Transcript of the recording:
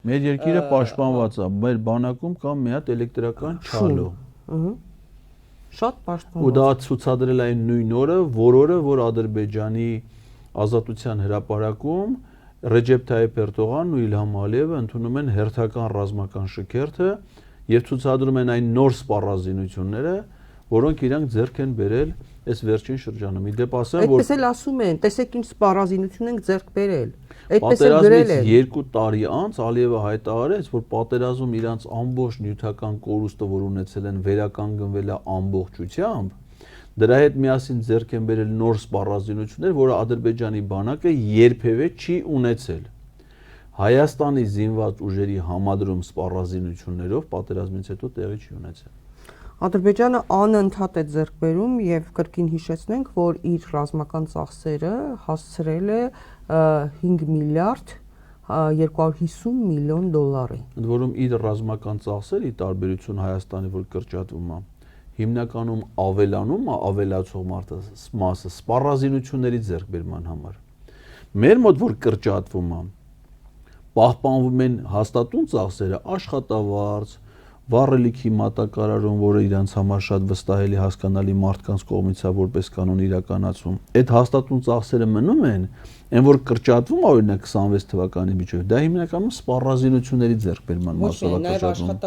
Մեր երկիրը պաշտպանված է, մեր բանակում կա մի հատ էլեկտրական չալո։ Շատ Ու պաշտպանված։ դա ցուցադրել այն նույն օրը, որ Ադրբեջանի ազատության հրապարակում Ռեջեփ Թայիփ Էրդողանն ու Իլհամ Ալիևը ընդունում են հերթական ռազմական շքերթը եւ ցուցադրում են այն նոր սպառազինությունները, որոնք իրանք ձեռք են բերել այս վերջին շրջանում։ Իդեպ ասեմ, որ այդպես էլ ասում են, տեսեք ինչ սպառազինություն ենք ձեռք բերել։ Այդպես էլ գրել պատերազմից են։ 2 տարի անց Ալիևը հայտարարեց, որ պատերազմում իրանց ամբողջ նյութական կորուստը, որ ունեցել են, վերականգնվել է ամբողջությամբ։ Դրա հետ միասին ձեռք են բերել նոր սպառազինություններ, որը Ադրբեջանի բանակը երբևէ չի ունեցել։ Հայաստանի զինված ուժերի համադրում սպառազինություններով պատերազմից հետո տեղի չի ունեցել։ Ադրբեջանը անընդհատ է ձեռք բերում եւ կրկին հիշեցնենք, որ իր ռազմական ծախսերը հասցրել է 5 միլիարդ 250 միլիոն դոլարի։ Ընդ որում իր ռազմական ծախսերը, ի տարբերություն Հայաստանի, որ կրճատվում է, հիմնականում ավելանում է ավելացող մասը սպառազինությունների ձեռքբերման համար։ Մեր մոտ որ կրճատվում է, պահպանվում են հաստատուն ծախսերը, աշխատավարձ, վառելիքի մատակարարում, որը իրանց համար շատ վստահելի հասկանալի մարդկանց կողմից է որպես կանոն իրականացում։ Այդ հաստատուն ծախսերը մնում են, այն որ կրճատվում է օրինակ 26 թվականի միջով, դա հիմնականում սպառազինությունների ձեռքբերման մասով է կրճատվում։